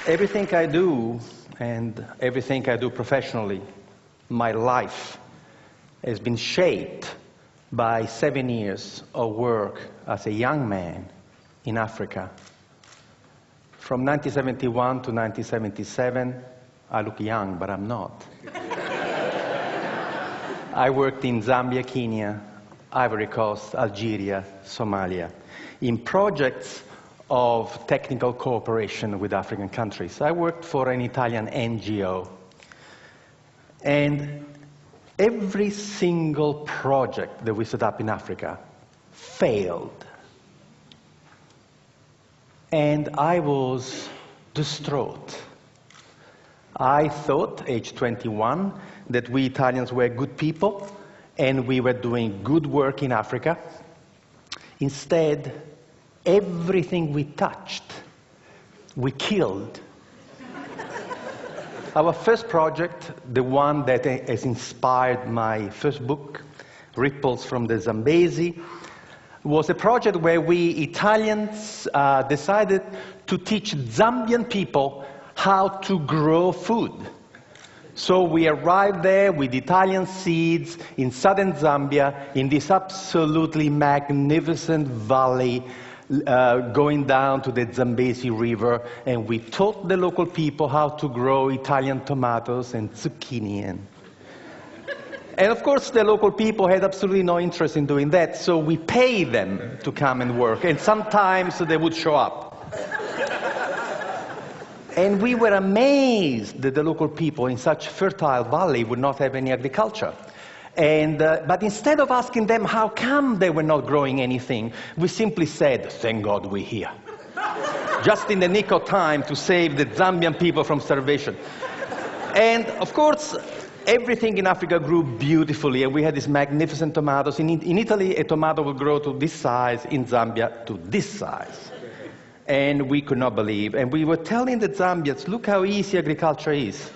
Everything I do, and everything I do professionally, my life, has been shaped by 7 years of work as a young man in Africa. From 1971 to 1977, I look young, but I'm not. I worked in Zambia, Kenya, Ivory Coast, Algeria, Somalia, in projects of technical cooperation with African countries. I worked for an Italian NGO. And every single project that we set up in Africa failed. And I was distraught. I thought, age 21, that we Italians were good people and we were doing good work in Africa. Instead, everything we touched, we killed. Our first project, the one that has inspired my first book, Ripples from the Zambezi, was a project where we Italians decided to teach Zambian people how to grow food. So we arrived there with Italian seeds in southern Zambia, in this absolutely magnificent valley, going down to the Zambezi River, and we taught the local people how to grow Italian tomatoes and zucchini. And of course, the local people had absolutely no interest in doing that, so we paid them to come and work, and sometimes they would show up. And we were amazed that the local people in such fertile valley would not have any agriculture. But instead of asking them how come they were not growing anything, we simply said, thank God we're here. Just in the nick of time to save the Zambian people from starvation. And of course, everything in Africa grew beautifully, and we had these magnificent tomatoes. In Italy, a tomato would grow to this size, in Zambia, to this size. And we could not believe. And we were telling the Zambians, look how easy agriculture is.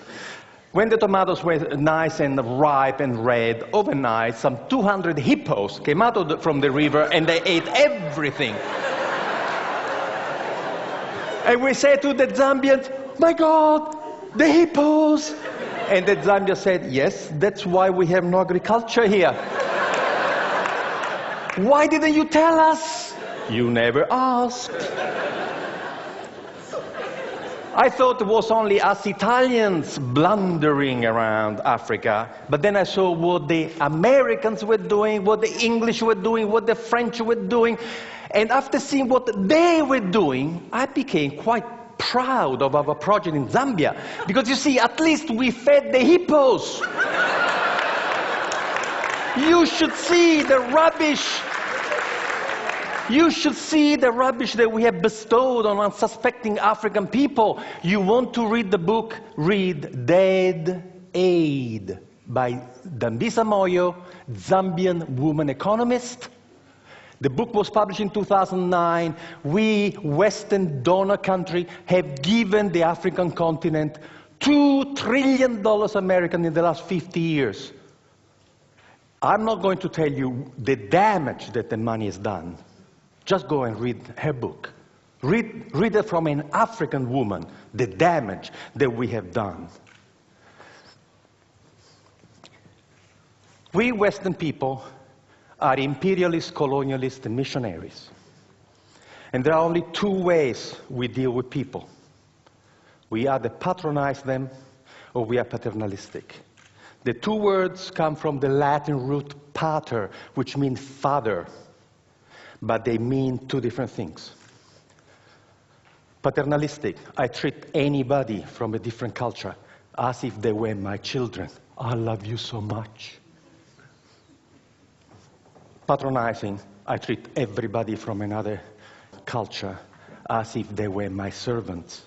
When the tomatoes were nice and ripe and red, overnight, some 200 hippos came out from the river and they ate everything. And we said to the Zambians, my God, the hippos! And the Zambians said, yes, that's why we have no agriculture here. Why didn't you tell us? You never asked. I thought it was only us Italians blundering around Africa, but then I saw what the Americans were doing, what the English were doing, what the French were doing, and after seeing what they were doing, I became quite proud of our project in Zambia, because you see, at least we fed the hippos. You should see the rubbish. You should see the rubbish that we have bestowed on unsuspecting African people. You want to read the book? Read Dead Aid by Dambisa Moyo, Zambian woman economist. The book was published in 2009. We, Western donor country, have given the African continent $2 trillion American in the last 50 years. I'm not going to tell you the damage that the money has done. Just go and read her book. Read it from an African woman, the damage that we have done. We Western people are imperialist, colonialist, and missionaries. And there are only two ways we deal with people. We either patronize them, or we are paternalistic. The two words come from the Latin root pater, which means father. But they mean two different things. Paternalistic, I treat anybody from a different culture as if they were my children. I love you so much. Patronizing, I treat everybody from another culture as if they were my servants.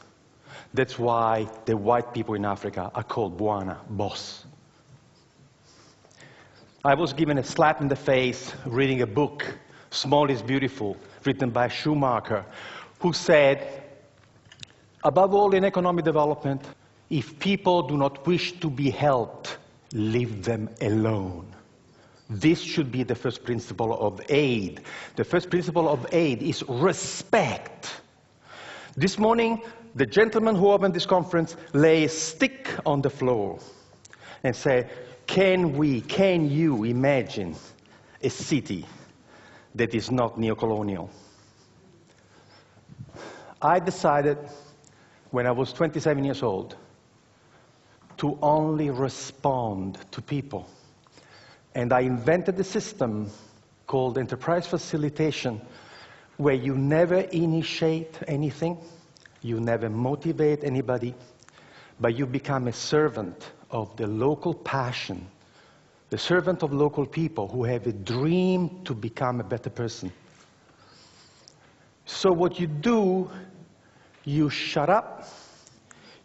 That's why the white people in Africa are called Bwana, boss. I was given a slap in the face reading a book, Small is Beautiful, written by Schumacher, who said, above all in economic development, if people do not wish to be helped, leave them alone. This should be the first principle of aid. The first principle of aid is respect. This morning, the gentleman who opened this conference lay a stick on the floor and said, can you imagine a city that is not neocolonial? I decided, when I was 27 years old, to only respond to people. And I invented a system called enterprise facilitation, where you never initiate anything, you never motivate anybody, but you become a servant of the local passion, the servant of local people who have a dream to become a better person. So what you do, you shut up,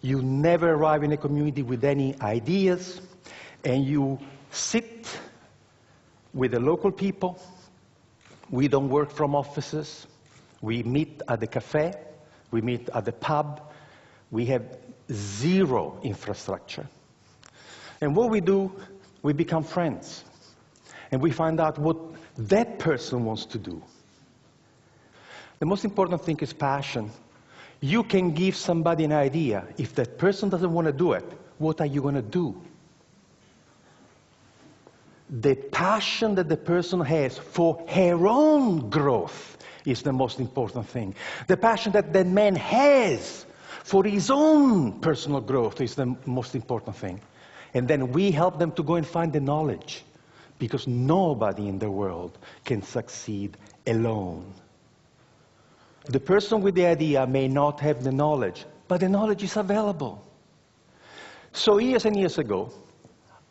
you never arrive in a community with any ideas, and you sit with the local people. We don't work from offices. We meet at the cafe. We meet at the pub. We have zero infrastructure. And what we do, we become friends. And we find out what that person wants to do. The most important thing is passion. You can give somebody an idea. If that person doesn't want to do it, what are you going to do? The passion that the person has for her own growth is the most important thing. The passion that the man has for his own personal growth is the most important thing. And then we help them to go and find the knowledge, because nobody in the world can succeed alone. The person with the idea may not have the knowledge, but the knowledge is available. So years and years ago,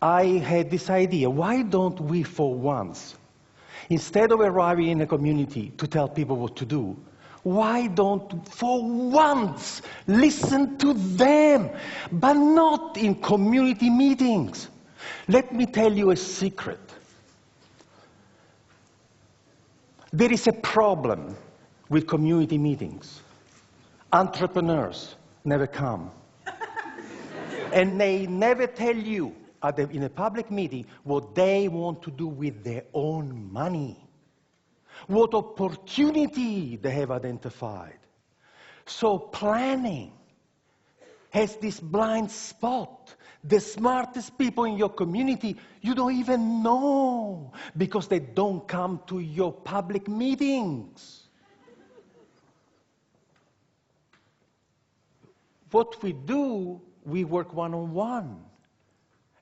I had this idea, why don't we for once, instead of arriving in a community to tell people what to do, why don't for once listen to them, but not in community meetings? Let me tell you a secret. There is a problem with community meetings. Entrepreneurs never come. And they never tell you in a public meeting what they want to do with their own money, what opportunity they have identified. So planning has this blind spot. The smartest people in your community, you don't even know, because they don't come to your public meetings. What we do, we work one-on-one.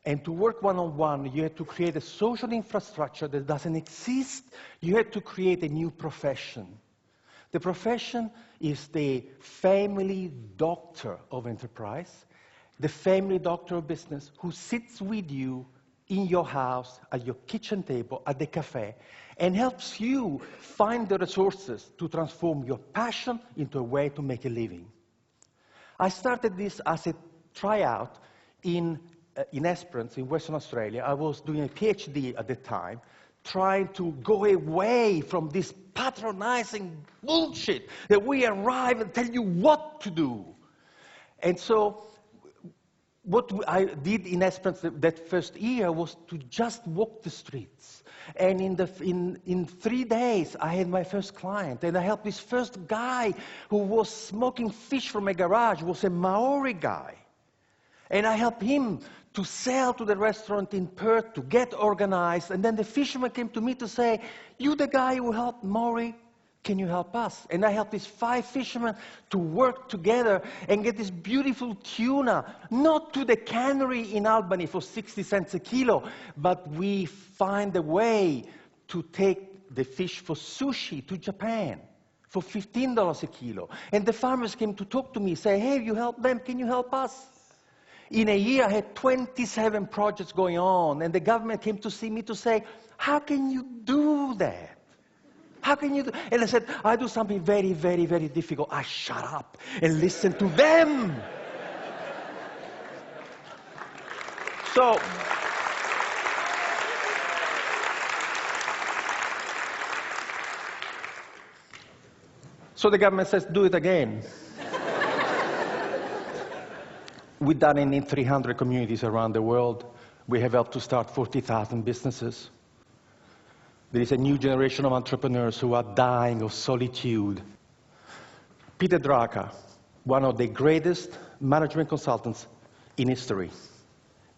And to work one-on-one, you have to create a social infrastructure that doesn't exist. You have to create a new profession. The profession is the family doctor of enterprise, the family doctor of business, who sits with you in your house, at your kitchen table, at the cafe, and helps you find the resources to transform your passion into a way to make a living. I started this as a tryout in Esperance, in Western Australia. I was doing a PhD at the time, trying to go away from this patronizing bullshit that we arrive and tell you what to do. And so what I did in Esperance that first year was to just walk the streets. And in 3 days, I had my first client. And I helped this first guy who was smoking fish from a garage, was a Maori guy. And I helped him to sell to the restaurant in Perth, to get organized. And then the fisherman came to me to say, you the guy who helped Maori, can you help us? And I helped these 5 fishermen to work together and get this beautiful tuna, not to the cannery in Albany for 60 cents a kilo, but we find a way to take the fish for sushi to Japan for $15 a kilo. And the farmers came to talk to me, say, hey, you help them, can you help us? In a year, I had 27 projects going on, and the government came to see me to say, how can you do that? How can you do? And I said, I do something very, very, very difficult. I shut up and listen to them. So the government says, do it again. We've done it in 300 communities around the world. We have helped to start 40,000 businesses. There is a new generation of entrepreneurs who are dying of solitude. Peter Drucker, one of the greatest management consultants in history,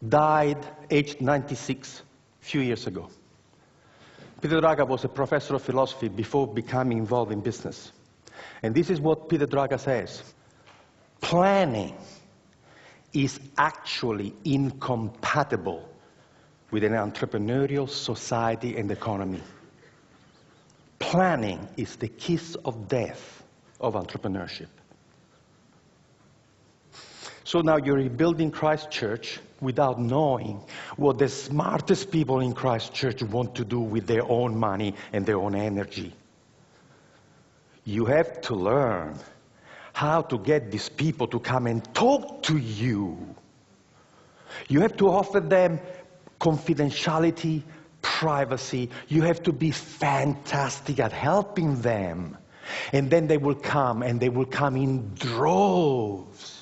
died aged 96 a few years ago. Peter Drucker was a professor of philosophy before becoming involved in business. And this is what Peter Drucker says. Planning is actually incompatible with an entrepreneurial society and economy. Planning is the kiss of death of entrepreneurship. So now you're rebuilding Christ Church without knowing what the smartest people in Christ Church want to do with their own money and their own energy. You have to learn how to get these people to come and talk to you. You have to offer them confidentiality, privacy. You have to be fantastic at helping them. And then they will come, and they will come in droves.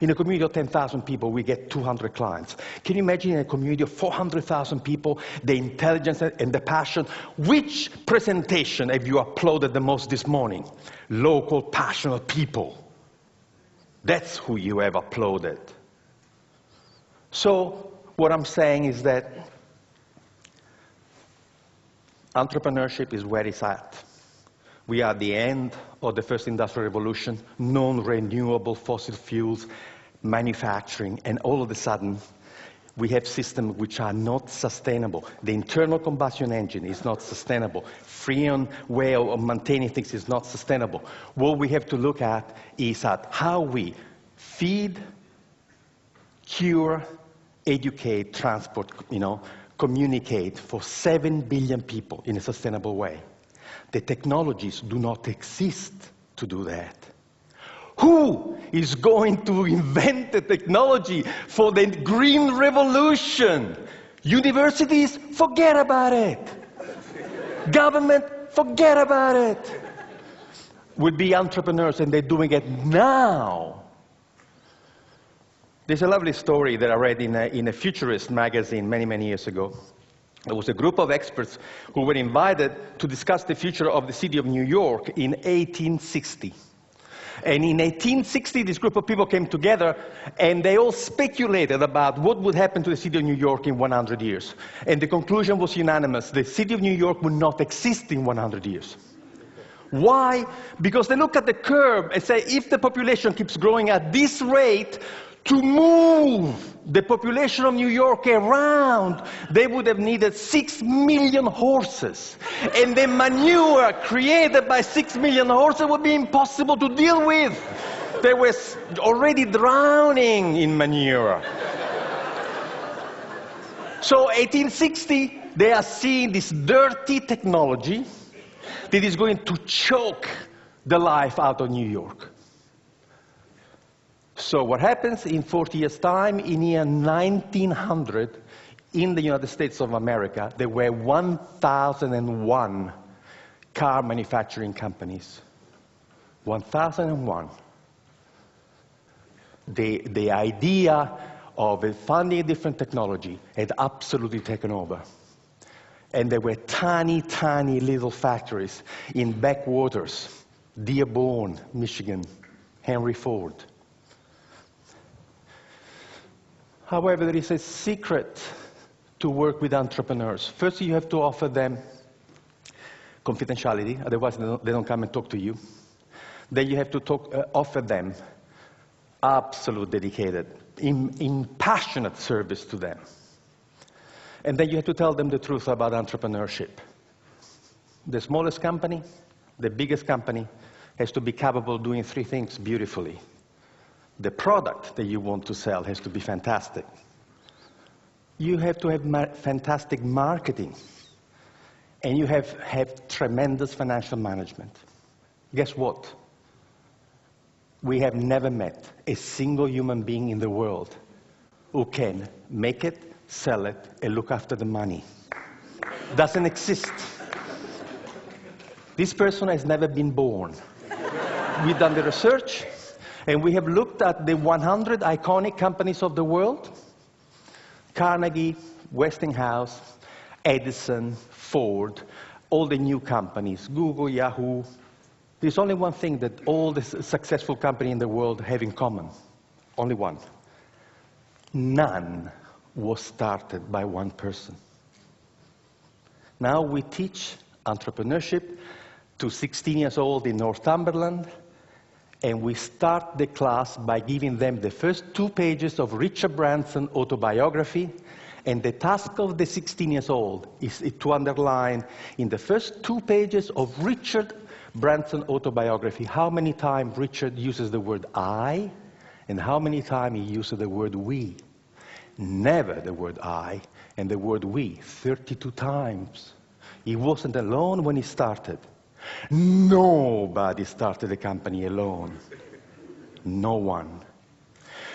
In a community of 10,000 people, we get 200 clients. Can you imagine in a community of 400,000 people, the intelligence and the passion? Which presentation have you uploaded the most this morning? Local, passionate people. That's who you have uploaded. So what I'm saying is that entrepreneurship is where it's at. We are at the end of the first industrial revolution, non-renewable fossil fuels, manufacturing, and all of a sudden, we have systems which are not sustainable. The internal combustion engine is not sustainable. Freon way of maintaining things is not sustainable. What we have to look at is at how we feed, cure, educate, transport, communicate for 7 billion people in a sustainable way. The technologies do not exist to do that. Who is going to invent the technology for the green revolution? Universities, forget about it. Government, forget about it. Would be entrepreneurs, and they're doing it now. There's a lovely story that I read in a futurist magazine many, many years ago. There was a group of experts who were invited to discuss the future of the city of New York in 1860. And in 1860, this group of people came together, and they all speculated about what would happen to the city of New York in 100 years. And the conclusion was unanimous. The city of New York would not exist in 100 years. Why? Because they look at the curve and say, if the population keeps growing at this rate, to move the population of New York around, they would have needed 6 million horses. And the manure created by 6 million horses would be impossible to deal with. They were already drowning in manure. So 1860, they are seeing this dirty technology that is going to choke the life out of New York. So what happens in 40 years' time, in year 1900, in the United States of America, there were 1,001 car manufacturing companies. 1,001. The idea of funding a different technology had absolutely taken over. And there were tiny, tiny little factories in backwaters, Dearborn, Michigan, Henry Ford. However, there is a secret to work with entrepreneurs. First, you have to offer them confidentiality, otherwise they don't come and talk to you. Then you have to offer them absolute dedicated, passionate service to them. And then you have to tell them the truth about entrepreneurship. The smallest company, the biggest company, has to be capable of doing 3 things beautifully. The product that you want to sell has to be fantastic. You have to have fantastic marketing. And you have tremendous financial management. Guess what? We have never met a single human being in the world who can make it, sell it, and look after the money. Doesn't exist. This person has never been born. We've done the research. And we have looked at the 100 iconic companies of the world: Carnegie, Westinghouse, Edison, Ford, all the new companies, Google, Yahoo. There's only one thing that all the successful companies in the world have in common. Only one. None was started by one person. Now we teach entrepreneurship to 16 years old in Northumberland, and we start the class by giving them the first 2 pages of Richard Branson's autobiography, and the task of the 16 years old is to underline in the first 2 pages of Richard Branson's autobiography how many times Richard uses the word I, and how many times he uses the word we. Never the word I and the word we, 32 times. He wasn't alone when he started. Nobody started a company alone. No one.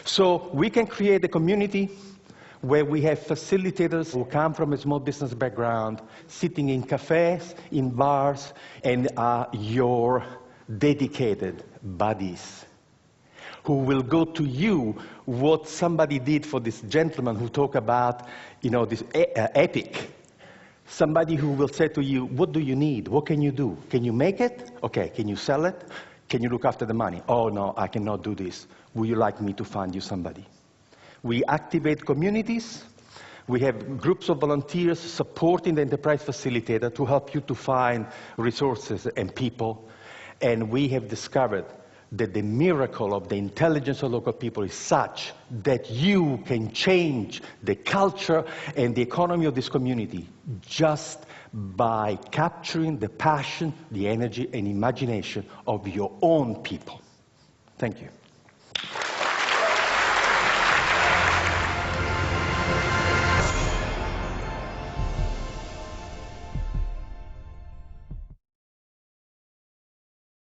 So we can create a community where we have facilitators who come from a small business background, sitting in cafes, in bars, and are your dedicated buddies, who will go to you what somebody did for this gentleman who talked about, this epic. Somebody who will say to you, what do you need? What can you do? Can you make it? Okay, can you sell it? Can you look after the money? Oh, no, I cannot do this. Would you like me to find you somebody? We activate communities. We have groups of volunteers supporting the enterprise facilitator to help you to find resources and people. And we have discovered that the miracle of the intelligence of local people is such that you can change the culture and the economy of this community just by capturing the passion, the energy, and imagination of your own people. Thank you.